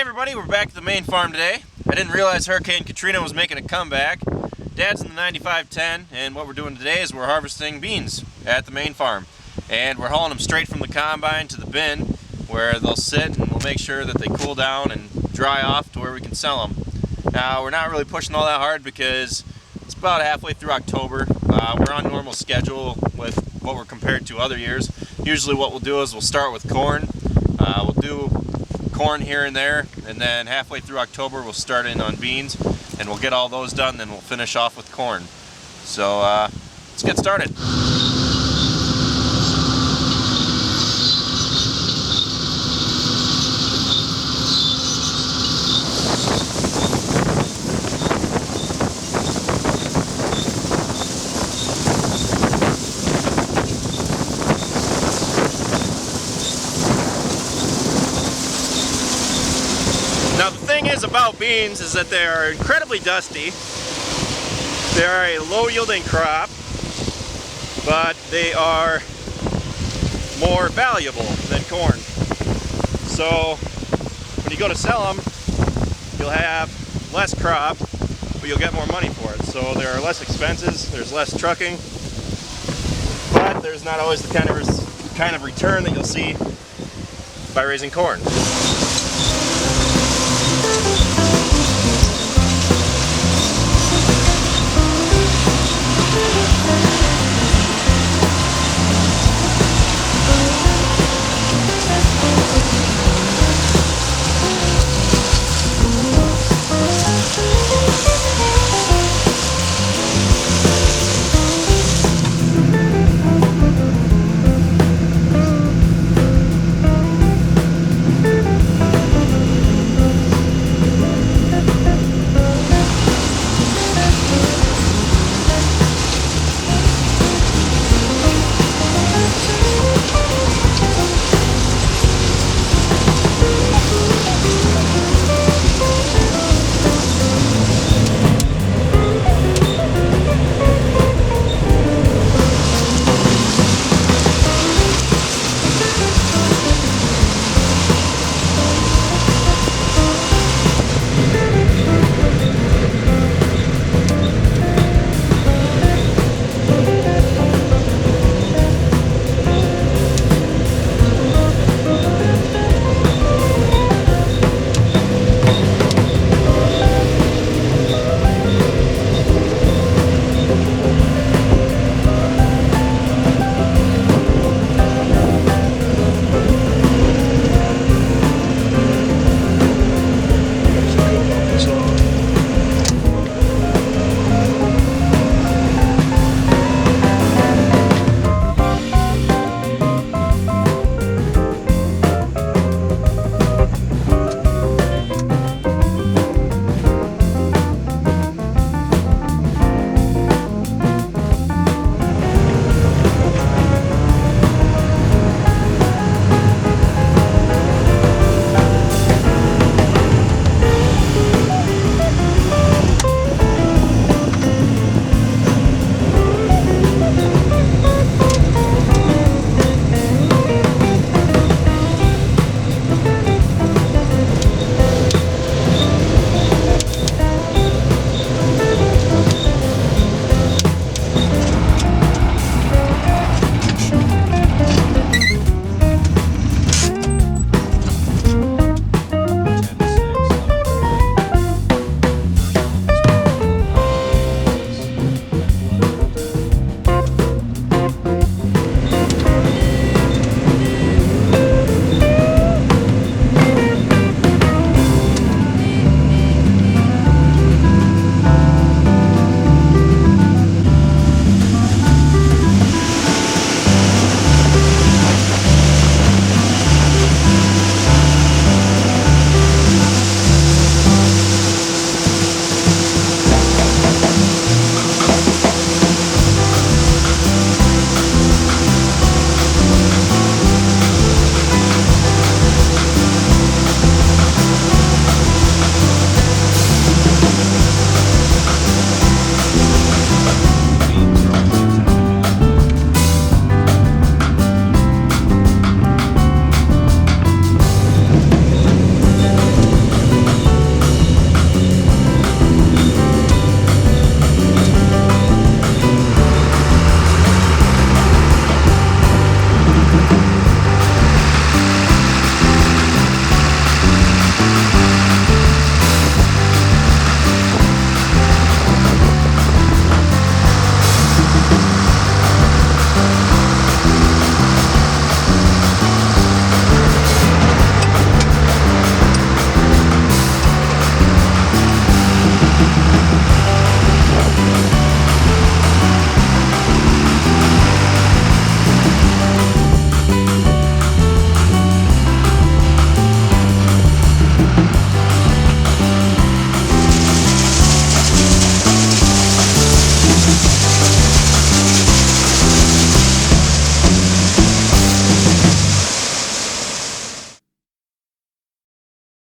everybody, we're back at the main farm today. I didn't realize Hurricane Katrina was making a comeback. Dad's in the 9510, and what we're doing today is we're harvesting beans at the main farm. And we're hauling them straight from the combine to the bin where they'll sit, and we'll make sure that they cool down and dry off to where we can sell them. Now, we're not really pushing all that hard because it's about halfway through October. We're on normal schedule with what we're compared to other years. Usually what we'll do is we'll start with corn. We'll do corn here and there, and then halfway through October we'll start in on beans, and we'll get all those done, then we'll finish off with corn. So let's get started. Now the thing is about beans is that they are incredibly dusty. They are a low yielding crop, but they are more valuable than corn. So when you go to sell them, you'll have less crop, but you'll get more money for it. So there are less expenses, there's less trucking, but there's not always the kind of return that you'll see by raising corn.